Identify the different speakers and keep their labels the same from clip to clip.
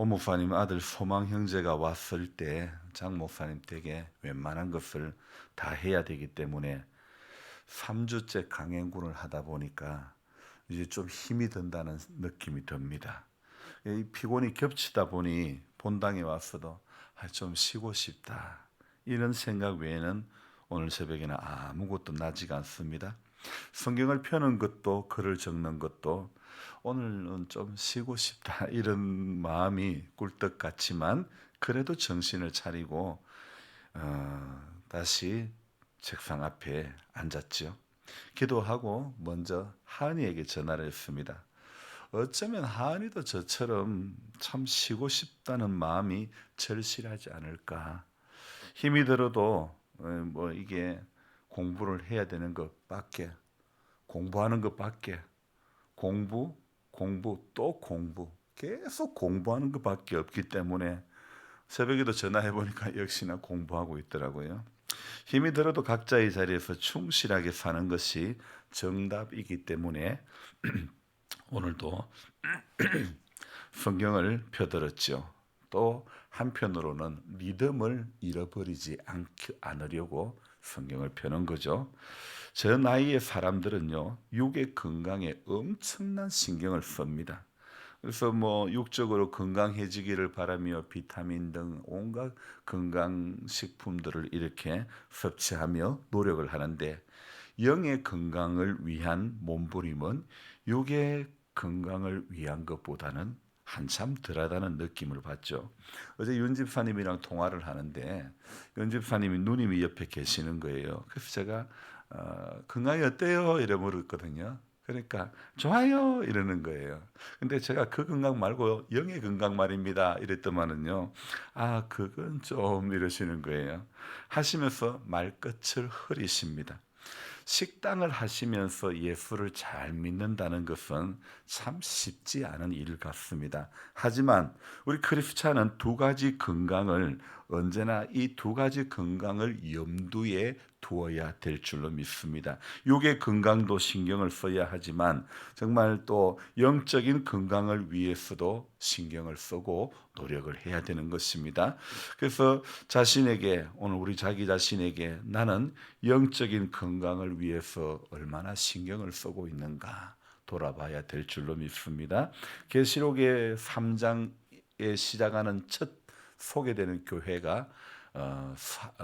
Speaker 1: 오 목사님 아들 소망 형제가 왔을 때 장 목사님 댁에 웬만한 것을 다 해야 되기 때문에 3주째 강행군을 하다 보니까 이제 좀 힘이 든다는 느낌이 듭니다. 이 피곤이 겹치다 보니 본당에 와서도 좀 쉬고 싶다, 이런 생각 외에는 오늘 새벽에는 아무것도 나지가 않습니다. 성경을 펴는 것도 글을 적는 것도 오늘은 좀 쉬고 싶다, 이런 마음이 꿀떡 같지만 그래도 정신을 차리고 다시 책상 앞에 앉았죠. 기도하고 먼저 하은이에게 전화를 했습니다. 어쩌면 하은이도 저처럼 참 쉬고 싶다는 마음이 절실하지 않을까. 힘이 들어도 뭐 이게 공부를 해야 되는 것밖에, 공부하는 것밖에, 공부, 공부, 또 공부, 계속 공부하는 것밖에 없기 때문에 새벽에도 전화해 보니까 역시나 공부하고 있더라고요. 힘이 들어도 각자의 자리에서 충실하게 사는 것이 정답이기 때문에 오늘도 성경을 펴들었죠. 또 한편으로는 리듬을 잃어버리지 않으려고 성경을 펴는 거죠. 저 나이의 사람들은요, 육의 건강에 엄청난 신경을 씁니다. 그래서 뭐 육적으로 건강해지기를 바라며 비타민 등 온갖 건강식품들을 이렇게 섭취하며 노력을 하는데, 영의 건강을 위한 몸부림은 육의 건강을 위한 것보다는 한참 덜하다는 느낌을 받죠. 어제 윤 집사님이랑 통화를 하는데 윤 집사님이 누님이 옆에 계시는 거예요. 그래서 제가 건강이 어때요? 이래 물었거든요. 그러니까 좋아요 이러는 거예요. 근데 제가 그 건강 말고 영의 건강 말입니다 이랬더만은요, 그건 좀 이러시는 거예요. 하시면서 말끝을 흐리십니다. 식당을 하시면서 예수를 잘 믿는다는 것은 참 쉽지 않은 일 같습니다. 하지만 우리 크리스찬은 두 가지 건강을, 언제나 이 두 가지 건강을 염두에 두어야 될 줄로 믿습니다. 육의 건강도 신경을 써야 하지만 정말 또 영적인 건강을 위해서도 신경을 쓰고 노력을 해야 되는 것입니다. 그래서 자신에게, 오늘 우리 자기 자신에게 나는 영적인 건강을 위해서 얼마나 신경을 쓰고 있는가 돌아봐야 될 줄로 믿습니다. 계시록의 3장에 시작하는 첫 소개되는 교회가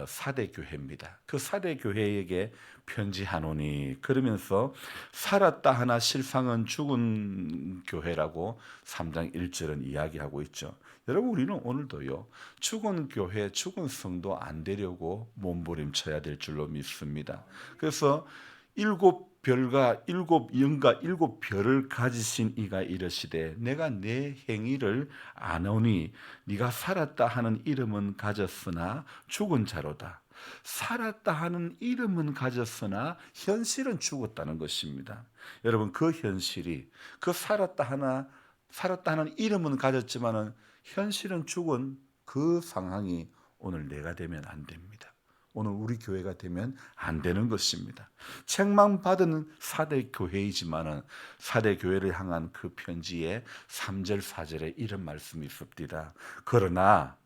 Speaker 1: 사대 교회입니다. 그 사대 교회에게 편지하노니, 그러면서 살았다 하나 실상은 죽은 교회라고 3장 1절은 이야기하고 있죠. 여러분, 우리는 오늘도요, 죽은 교회, 죽은 성도 안 되려고 몸부림쳐야 될 줄로 믿습니다. 그래서 일곱 별과 일곱 영과 일곱 별을 가지신 이가 이르시되 내가 내 행위를 아노니 네가 살았다 하는 이름은 가졌으나 죽은 자로다. 살았다 하는 이름은 가졌으나 현실은 죽었다는 것입니다. 여러분, 그 현실이, 그 살았다 하는 이름은 가졌지만은 현실은 죽은 그 상황이 오늘 내가 되면 안 됩니다. 오늘 우리 교회가 되면 안 되는 것입니다. 책망받은 사대 교회이지만은 사대 교회를 향한 그 편지에 3절 4절에 이런 말씀이 있습니다. 그러나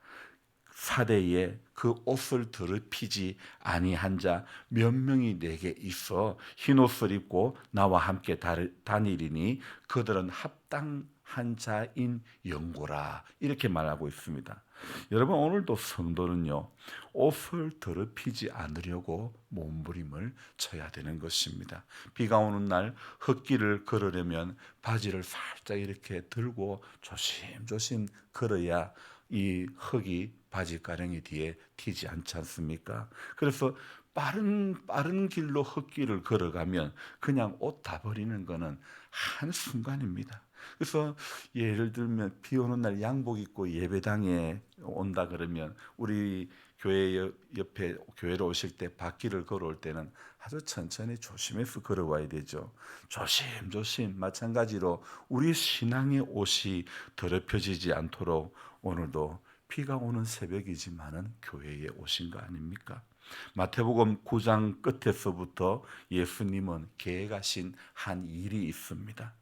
Speaker 1: 사대에 그 옷을 더럽히지 아니한 자 몇 명이 내게 있어 흰 옷을 입고 나와 함께 다니리니 그들은 합당한 자인 영고라, 이렇게 말하고 있습니다. 여러분, 오늘도 성도는요, 옷을 더럽히지 않으려고 몸부림을 쳐야 되는 것입니다. 비가 오는 날 흙길을 걸으려면 바지를 살짝 이렇게 들고 조심조심 걸어야 이 흙이 바지가랑이 뒤에 튀지 않지 않습니까? 그래서 빠른 길로 흙길을 걸어가면 그냥 옷 다 버리는 거는 한순간입니다. 그래서 예를 들면 비 오는 날 양복 입고 예배당에 온다 그러면 우리 교회 옆에 교회로 오실 때 밭길을 걸어올 때는 아주 천천히 조심해서 걸어와야 되죠. 조심조심. 마찬가지로 우리 신앙의 옷이 더럽혀지지 않도록 오늘도 비가 오는 새벽이지만은 교회에 오신 거 아닙니까? 마태복음 9장 끝에서부터 예수님은 계획하신 한 일이 있습니다.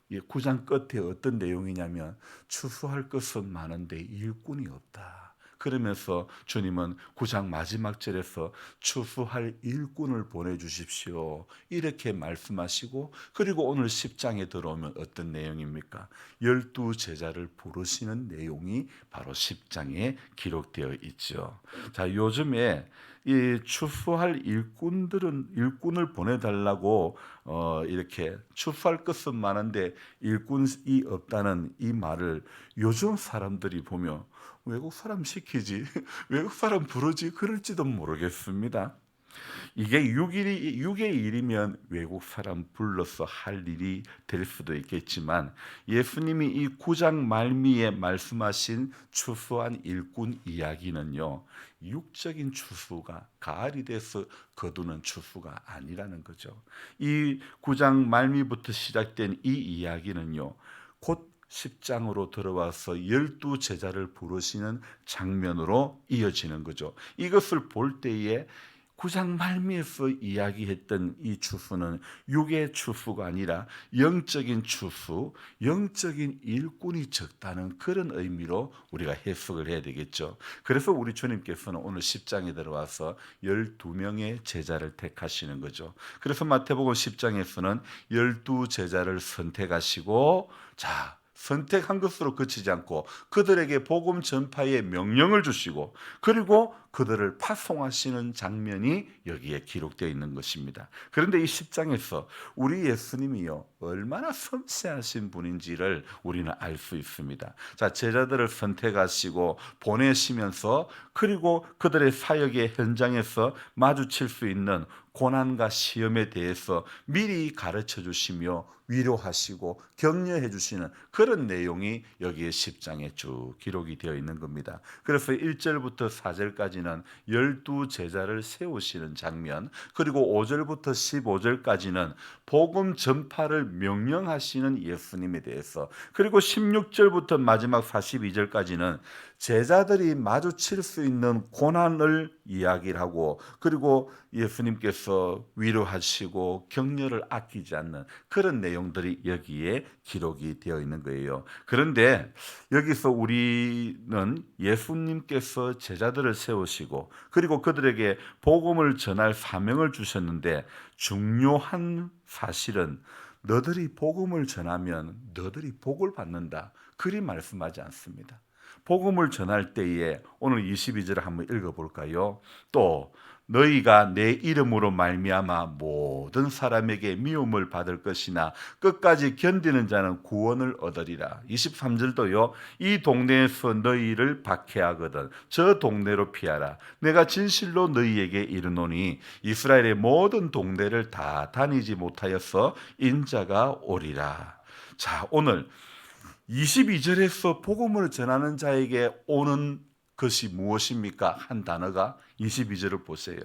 Speaker 1: 이 9장 끝에 어떤 내용이냐면 추수할 것은 많은데 일꾼이 없다. 그러면서 주님은 9장 마지막 절에서 추수할 일꾼을 보내주십시오, 이렇게 말씀하시고, 그리고 오늘 10장에 들어오면 어떤 내용입니까? 12제자를 부르시는 내용이 바로 10장에 기록되어 있죠. 자, 요즘에 이 추수할 일꾼을 보내달라고 이렇게 추수할 것은 많은데 일꾼이 없다는 이 말을 요즘 사람들이 보면 외국 사람 시키지, 외국 사람 부르지, 그럴지도 모르겠습니다. 이게 6의 일이면 외국 사람 불러서 할 일이 될 수도 있겠지만, 예수님이 이 9장 말미에 말씀하신 추수한 일꾼 이야기는요, 육적인 추수가 가을이 돼서 거두는 추수가 아니라는 거죠. 이 9장 말미부터 시작된 이 이야기는요, 곧 10장으로 들어와서 12제자를 부르시는 장면으로 이어지는 거죠. 이것을 볼 때에 9장 말미에서 이야기했던 이 추수는 육의 추수가 아니라 영적인 추수, 영적인 일꾼이 적다는 그런 의미로 우리가 해석을 해야 되겠죠. 그래서 우리 주님께서는 오늘 10장에 들어와서 12명의 제자를 택하시는 거죠. 그래서 마태복음 10장에서는 12제자를 선택하시고, 자, 선택한 것으로 그치지 않고 그들에게 복음 전파의 명령을 주시고, 그리고 그들을 파송하시는 장면이 여기에 기록되어 있는 것입니다. 그런데 이 10장에서 우리 예수님이요, 얼마나 섬세하신 분인지를 우리는 알 수 있습니다. 자, 제자들을 선택하시고 보내시면서, 그리고 그들의 사역의 현장에서 마주칠 수 있는 고난과 시험에 대해서 미리 가르쳐 주시며 위로하시고 격려해 주시는 그런 내용이 여기에 10장에 쭉 기록이 되어 있는 겁니다. 그래서 1절부터 4절까지는 12제자를 세우시는 장면, 그리고 5절부터 15절까지는 복음 전파를 명령하시는 예수님에 대해서, 그리고 16절부터 마지막 42절까지는 제자들이 마주칠 수 있는 고난을 이야기를 하고, 그리고 예수님께서 위로하시고 격려를 아끼지 않는 그런 내용들이 여기에 기록이 되어 있는 거예요. 그런데 여기서 우리는 예수님께서 제자들을 세우시고, 그리고 그들에게 복음을 전할 사명을 주셨는데, 중요한 사실은 너들이 복음을 전하면 너들이 복을 받는다, 그리 말씀하지 않습니다. 복음을 전할 때에 오늘 22절을 한번 읽어볼까요? 또 너희가 내 이름으로 말미암아 모든 사람에게 미움을 받을 것이나 끝까지 견디는 자는 구원을 얻으리라. 23절도요. 이 동네에서 너희를 박해하거든 저 동네로 피하라. 내가 진실로 너희에게 이르노니 이스라엘의 모든 동네를 다 다니지 못하여서 인자가 오리라. 자, 오늘 22절에서 복음을 전하는 자에게 오는 것이 무엇입니까? 한 단어가 22절을 보세요.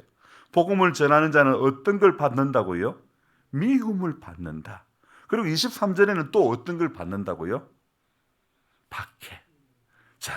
Speaker 1: 복음을 전하는 자는 어떤 걸 받는다고요? 미움을 받는다. 그리고 23절에는 또 어떤 걸 받는다고요? 박해. 자,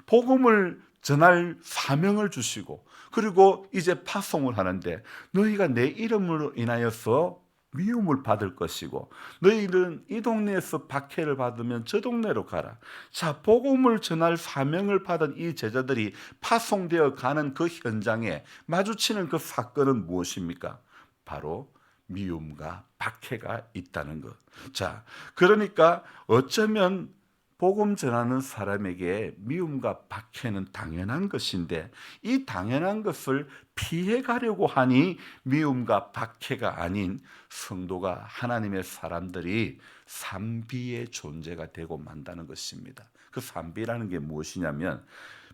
Speaker 1: 복음을 전할 사명을 주시고, 그리고 이제 파송을 하는데, 너희가 내 이름으로 인하여서 미움을 받을 것이고, 너희는 이 동네에서 박해를 받으면 저 동네로 가라. 자, 복음을 전할 사명을 받은 이 제자들이 파송되어 가는 그 현장에 마주치는 그 사건은 무엇입니까? 바로 미움과 박해가 있다는 것. 자, 그러니까 어쩌면 복음 전하는 사람에게 미움과 박해는 당연한 것인데, 이 당연한 것을 피해 가려고 하니 미움과 박해가 아닌 성도가, 하나님의 사람들이 산비의 존재가 되고 만다는 것입니다. 그 산비라는 게 무엇이냐면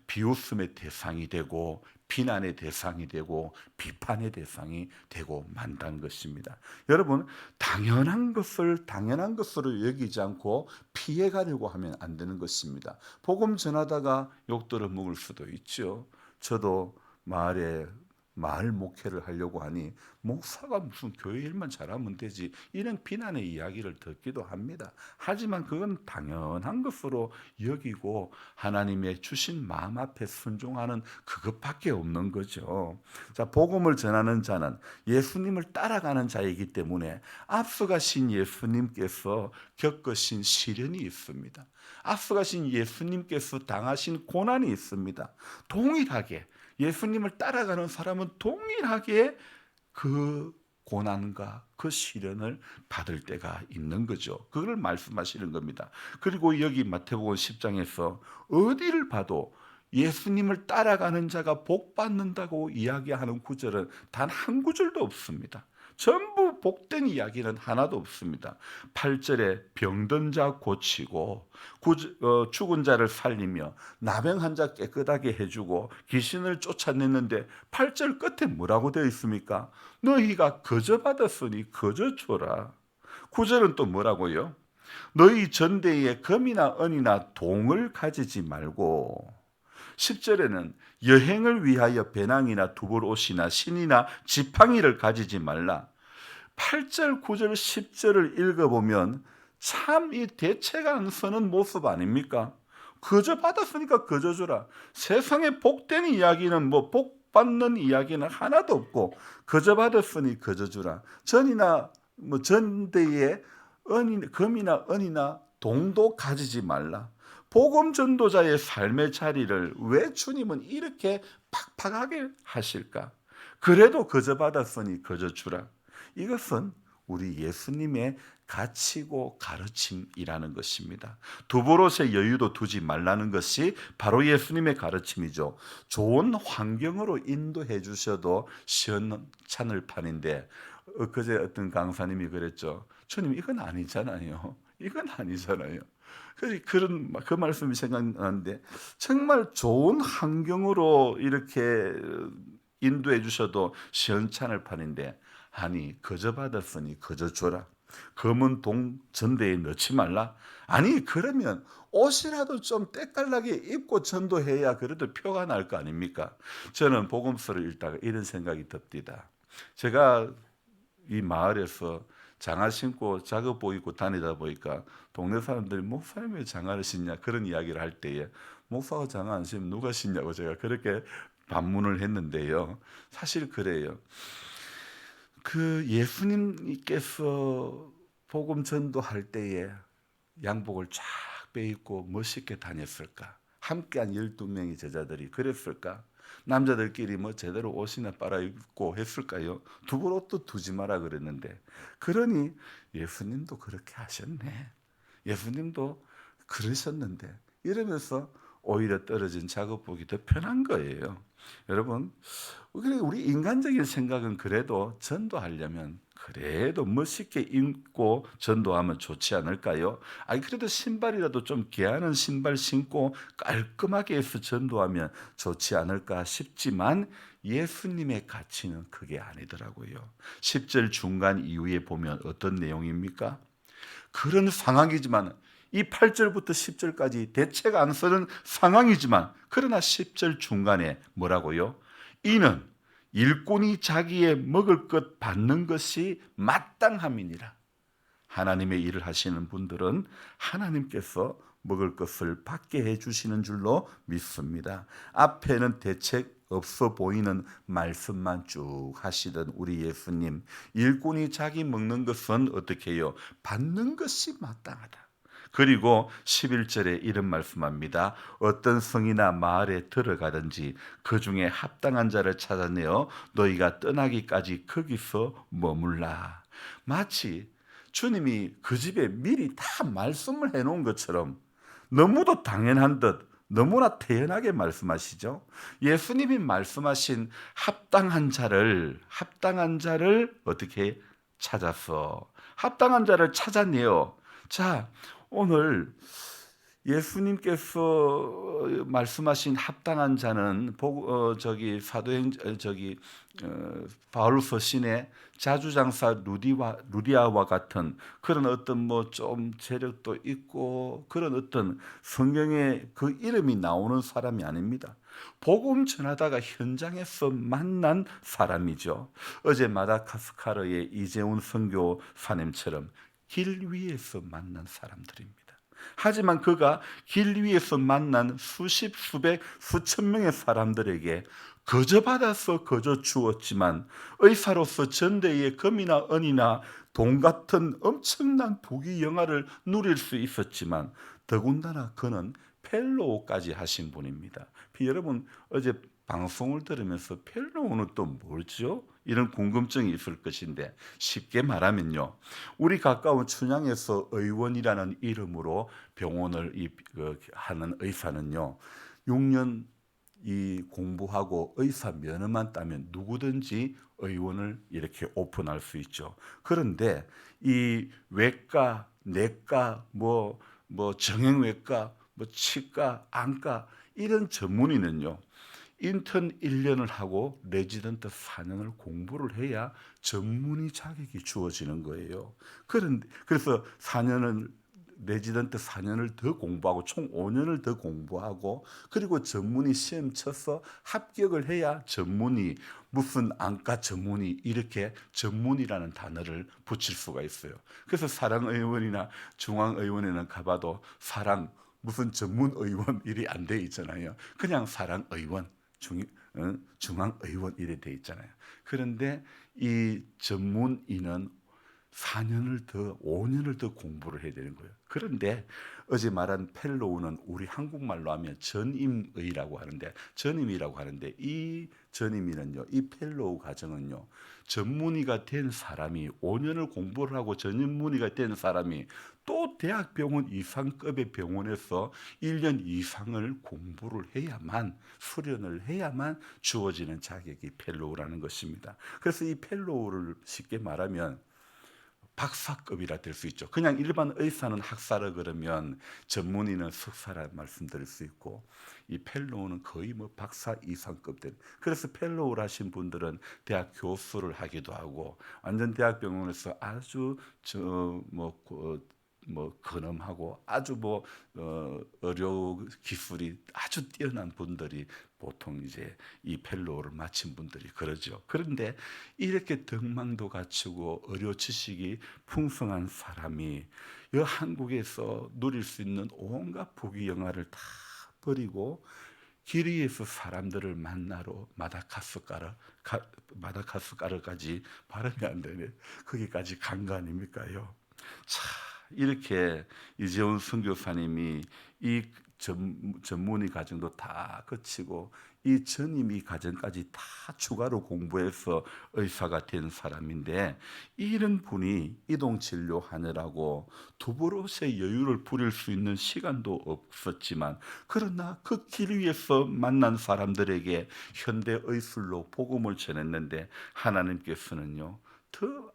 Speaker 1: 비웃음의 대상이 되고 비난의 대상이 되고 비판의 대상이 되고 만다는 것입니다. 여러분, 당연한 것을 당연한 것으로 여기지 않고 피해가려고 하면 안 되는 것입니다. 복음 전하다가 욕 들어 먹을 수도 있죠. 저도 마을에 마을 목회를 하려고 하니 목사가 무슨 교회 일만 잘하면 되지, 이런 비난의 이야기를 듣기도 합니다. 하지만 그건 당연한 것으로 여기고 하나님의 주신 마음 앞에 순종하는 그것밖에 없는 거죠. 자, 복음을 전하는 자는 예수님을 따라가는 자이기 때문에 앞서가신 예수님께서 겪으신 시련이 있습니다. 앞서가신 예수님께서 당하신 고난이 있습니다. 동일하게 예수님을 따라가는 사람은 동일하게 그 고난과 그 시련을 받을 때가 있는 거죠. 그걸 말씀하시는 겁니다. 그리고 여기 마태복음 10장에서 어디를 봐도 예수님을 따라가는 자가 복 받는다고 이야기하는 구절은 단 한 구절도 없습니다. 전부 복된 이야기는 하나도 없습니다. 8절에 병든 자 고치고 죽은 자를 살리며 나병한 자 깨끗하게 해주고 귀신을 쫓아냈는데 8절 끝에 뭐라고 되어 있습니까? 너희가 거저 받았으니 거저 줘라. 9절은 또 뭐라고요? 너희 전대에 금이나 은이나 동을 가지지 말고, 10절에는 여행을 위하여 배낭이나 두벌옷이나 신이나 지팡이를 가지지 말라. 8절, 9절, 10절을 읽어보면 참 이 대체가 안 서는 모습 아닙니까? 거저 받았으니까 거저 주라. 세상에 복된 이야기는 복 받는 이야기는 하나도 없고 거저 받았으니 거저 주라. 전이나 전대에 금이나 은이나 동도 가지지 말라. 복음 전도자의 삶의 자리를 왜 주님은 이렇게 팍팍하게 하실까? 그래도 거저 받았으니 거저 주라. 이것은 우리 예수님의 가치고 가르침이라는 것입니다. 두보롯의 여유도 두지 말라는 것이 바로 예수님의 가르침이죠. 좋은 환경으로 인도해 주셔도 시원찮을 판인데, 그제 어떤 강사님이 그랬죠. 주님, 이건 아니잖아요. 이건 아니잖아요. 그 말씀이 생각나는데, 정말 좋은 환경으로 이렇게 인도해 주셔도 시원찮을 판인데, 아니 거저 받았으니 거저 줘라. 검은 동 전대에 넣지 말라. 아니 그러면 옷이라도 좀 때깔나게 입고 전도해야 그래도 표가 날 거 아닙니까? 저는 복음서를 읽다가 이런 생각이 듭니다. 제가 이 마을에서 장화 신고 작업복 입고 다니다 보니까 동네 사람들이 목사님 왜 장화를 신냐 그런 이야기를 할 때에, 목사가 장화 안 신으면 누가 신냐고 제가 그렇게 반문을 했는데요. 사실 그래요. 그 예수님께서 복음 전도할 때에 양복을 쫙 빼입고 멋있게 다녔을까? 함께한 12명의 제자들이 그랬을까? 남자들끼리 제대로 옷이나 빨아입고 했을까요? 두벌 옷도 두지 마라 그랬는데, 그러니 예수님도 그렇게 하셨네. 예수님도 그러셨는데, 이러면서 오히려 떨어진 작업복이 더 편한 거예요. 여러분, 우리 인간적인 생각은 그래도 전도하려면 그래도 멋있게 입고 전도하면 좋지 않을까요? 아니 그래도 신발이라도 좀 귀하는 신발 신고 깔끔하게 해서 전도하면 좋지 않을까 싶지만 예수님의 가치는 그게 아니더라고요. 10절 중간 이후에 보면 어떤 내용입니까? 그런 상황이지만 이 8절부터 10절까지 대책 안 서는 상황이지만, 그러나 10절 중간에 뭐라고요? 이는 일꾼이 자기의 먹을 것 받는 것이 마땅함이니라. 하나님의 일을 하시는 분들은 하나님께서 먹을 것을 받게 해주시는 줄로 믿습니다. 앞에는 대책 없어 보이는 말씀만 쭉 하시던 우리 예수님, 일꾼이 자기 먹는 것은 어떻게 해요? 받는 것이 마땅하다. 그리고 11절에 이런 말씀합니다. 어떤 성이나 마을에 들어가든지 그 중에 합당한 자를 찾아내어 너희가 떠나기까지 거기서 머물라. 마치 주님이 그 집에 미리 다 말씀을 해놓은 것처럼 너무도 당연한 듯 너무나 태연하게 말씀하시죠. 예수님이 말씀하신 합당한 자를 어떻게 찾아서 합당한 자를 찾아내요. 자, 오늘 예수님께서 말씀하신 합당한 자는 사도행 바울서 신의 자주장사 루디아와 같은 그런 어떤 뭐 좀 재력도 있고 그런 어떤 성경에 그 이름이 나오는 사람이 아닙니다. 복음 전하다가 현장에서 만난 사람이죠. 어제 마다가스카르의 이재훈 선교사님처럼 길 위에서 만난 사람들입니다. 하지만 그가 길 위에서 만난 수십, 수백, 수천 명의 사람들에게 거저 받아서 거저 주었지만 의사로서 전대의 금이나 은이나 돈 같은 엄청난 부귀 영화를 누릴 수 있었지만 더군다나 그는 펠로우까지 하신 분입니다. 여러분 어제 방송을 들으면서 펠로우는 또 뭐죠? 이런 궁금증이 있을 것인데 쉽게 말하면요. 우리 가까운 춘향에서 의원이라는 이름으로 병원을 하는 의사는요. 6년 이 공부하고 의사 면허만 따면 누구든지 의원을 이렇게 오픈할 수 있죠. 그런데 이 외과, 내과, 정형외과, 치과, 안과 이런 전문의는요. 인턴 1년을 하고 레지던트 4년을 공부를 해야 전문의 자격이 주어지는 거예요. 그래서 4년을 레지던트 4년을 더 공부하고 총 5년을 더 공부하고 그리고 전문의 시험 쳐서 합격을 해야 전문의 무슨 안과 전문의 이렇게 전문의라는 단어를 붙일 수가 있어요. 그래서 사랑의원이나 중앙의원에는 가봐도 사랑 무슨 전문의원 일이 안 돼 있잖아요. 그냥 사랑의원 중앙의원 이래 돼 있잖아요. 그런데 이 전문의는 4년을 더 5년을 더 공부를 해야 되는 거예요. 그런데 어제 말한 펠로우는 우리 한국말로 하면 전임이라고 하는데 이 전임이는요. 이 펠로우 과정은요. 전문의가 된 사람이 5년을 공부를 하고 전문의가 된 사람이 또 대학병원 이상급의 병원에서 1년 이상을 공부를 해야만 수련을 해야만 주어지는 자격이 펠로우라는 것입니다. 그래서 이 펠로우를 쉽게 말하면 박사급이라 될 수 있죠. 그냥 일반 의사는 학사라 그러면 전문의는 석사라 말씀드릴 수 있고 이 펠로우는 거의 뭐 박사 이상급 된. 그래서 펠로우를 하신 분들은 대학 교수를 하기도 하고 완전 대학병원에서 아주 근엄하고 아주 의료 기술이 아주 뛰어난 분들이 보통 이제 이 펠로우를 마친 분들이 그러죠. 그런데 이렇게 덕망도 갖추고 의료 지식이 풍성한 사람이 이 한국에서 누릴 수 있는 온갖 부귀 영화를 다 버리고 길 위에서 사람들을 만나러 마다가스카르까지 발음이 안 되네. 거기까지 간 거 아닙니까요? 자, 이렇게 이재훈 선교사님이 이 전문의 과정도 다 거치고 이 전임의 과정까지 다 추가로 공부해서 의사가 된 사람인데 이런 분이 이동 진료하느라고 두부로서의 여유를 부릴 수 있는 시간도 없었지만 그러나 그 길 위에서 만난 사람들에게 현대 의술로 복음을 전했는데 하나님께서는요 더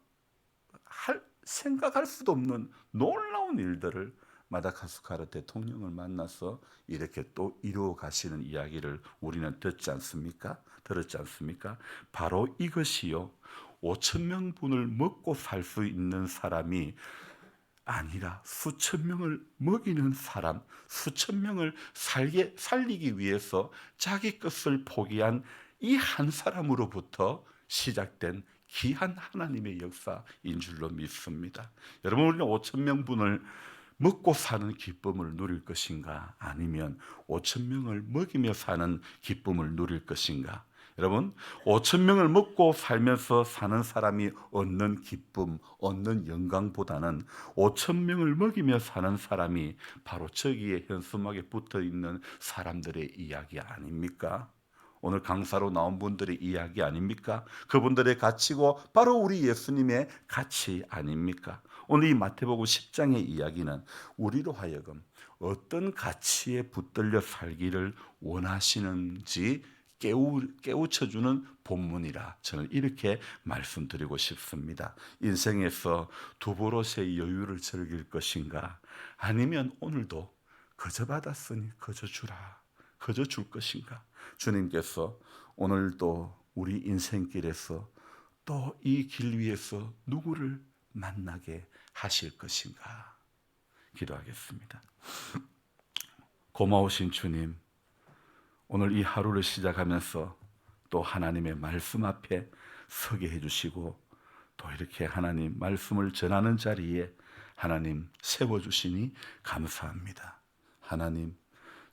Speaker 1: 생각할 수도 없는 놀라운 일들을 마다가스카르 대통령을 만나서 이렇게 또 이루어 가시는 이야기를 우리는 들었지 않습니까? 바로 이것이요. 5천 명분을 먹고 살 수 있는 사람이 아니라 수천 명을 먹이는 사람, 수천 명을 살리기 위해서 자기 것을 포기한 이 한 사람으로부터 시작된 귀한 하나님의 역사인 줄로 믿습니다. 여러분 우리는 5천 명분을 먹고 사는 기쁨을 누릴 것인가 아니면 5천 명을 먹이며 사는 기쁨을 누릴 것인가? 여러분 5천 명을 먹고 살면서 사는 사람이 얻는 기쁨, 얻는 영광보다는 5천 명을 먹이며 사는 사람이 바로 저기에 현수막에 붙어있는 사람들의 이야기 아닙니까? 오늘 강사로 나온 분들의 이야기 아닙니까? 그분들의 가치고 바로 우리 예수님의 가치 아닙니까? 오늘 이 마태복음 10장의 이야기는 우리로 하여금 어떤 가치에 붙들려 살기를 원하시는지 깨우쳐주는 본문이라 저는 이렇게 말씀드리고 싶습니다. 인생에서 두 버릇의 여유를 즐길 것인가? 아니면 오늘도 거저 받았으니 거저 주라. 거저 줄 것인가? 주님께서 오늘도 우리 인생길에서 또 이 길 위에서 누구를 만나게 하실 것인가? 기도하겠습니다. 고마우신 주님, 오늘 이 하루를 시작하면서 또 하나님의 말씀 앞에 서게 해주시고 또 이렇게 하나님 말씀을 전하는 자리에 하나님 세워주시니 감사합니다. 하나님,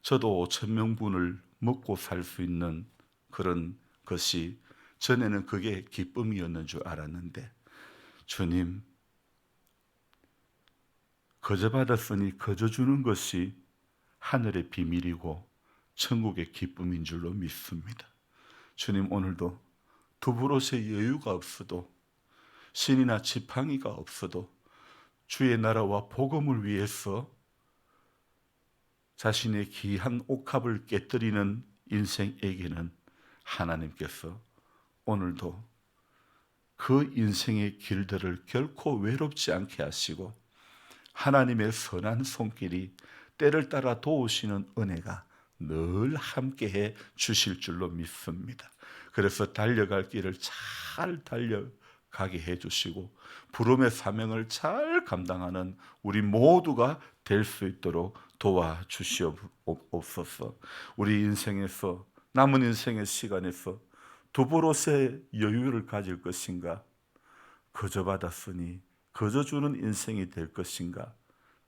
Speaker 1: 저도 5,000명분을 먹고 살 수 있는 그런 것이 전에는 그게 기쁨이었는 줄 알았는데 주님, 거저 받았으니 거저 주는 것이 하늘의 비밀이고 천국의 기쁨인 줄로 믿습니다. 주님, 오늘도 두부롯의 여유가 없어도 신이나 지팡이가 없어도 주의 나라와 복음을 위해서 자신의 귀한 옥합을 깨뜨리는 인생에게는 하나님께서 오늘도 그 인생의 길들을 결코 외롭지 않게 하시고 하나님의 선한 손길이 때를 따라 도우시는 은혜가 늘 함께해 주실 줄로 믿습니다. 그래서 달려갈 길을 잘 달려가게 해주시고 부름의 사명을 잘 감당하는 우리 모두가 될 수 있도록 도와주시옵소서. 우리 인생에서 남은 인생의 시간에서 두보롯의 여유를 가질 것인가, 거저 받았으니 거저 주는 인생이 될 것인가,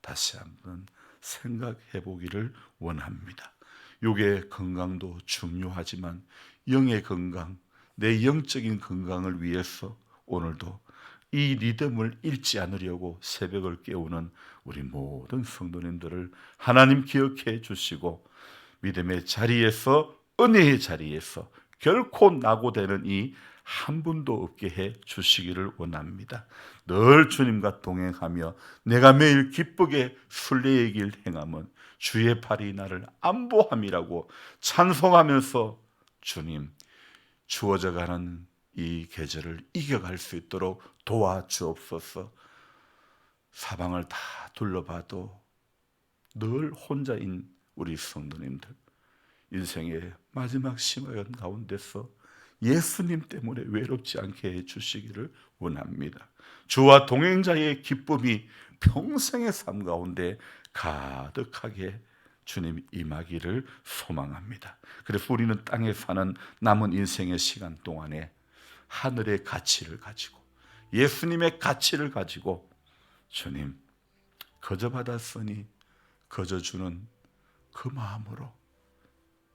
Speaker 1: 다시 한번 생각해 보기를 원합니다. 육의 건강도 중요하지만 영의 건강, 내 영적인 건강을 위해서 오늘도 이 리듬을 잃지 않으려고 새벽을 깨우는 우리 모든 성도님들을 하나님 기억해 주시고 믿음의 자리에서, 은혜의 자리에서 결코 낙오되는 이 한 분도 없게 해 주시기를 원합니다. 늘 주님과 동행하며 내가 매일 기쁘게 순례의 길 행함은 주의 팔이 나를 안보함이라고 찬송하면서 주님, 주어져 가는 이 계절을 이겨갈 수 있도록 도와주옵소서. 사방을 다 둘러봐도 늘 혼자인 우리 성도님들, 인생의 마지막 시간 가운데서 예수님 때문에 외롭지 않게 해주시기를 원합니다. 주와 동행자의 기쁨이 평생의 삶 가운데 가득하게 주님 임하기를 소망합니다. 그래서 우리는 땅에 사는 남은 인생의 시간 동안에 하늘의 가치를 가지고 예수님의 가치를 가지고 주님, 거저 받았으니 거저 주는 그 마음으로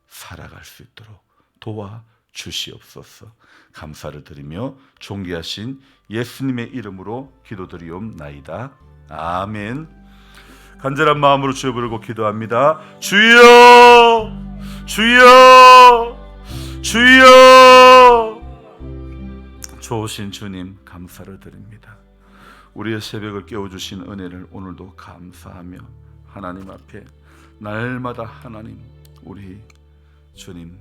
Speaker 1: 살아갈 수 있도록 도와주시옵소서. 감사를 드리며 존귀하신 예수님의 이름으로 기도드리옵나이다. 아멘. 간절한 마음으로 주여 부르고 기도합니다. 주여, 주여, 주여. 좋으신 주님, 감사를 드립니다. 우리의 새벽을 깨워주신 은혜를 오늘도 감사하며 하나님 앞에 날마다 하나님, 우리 주님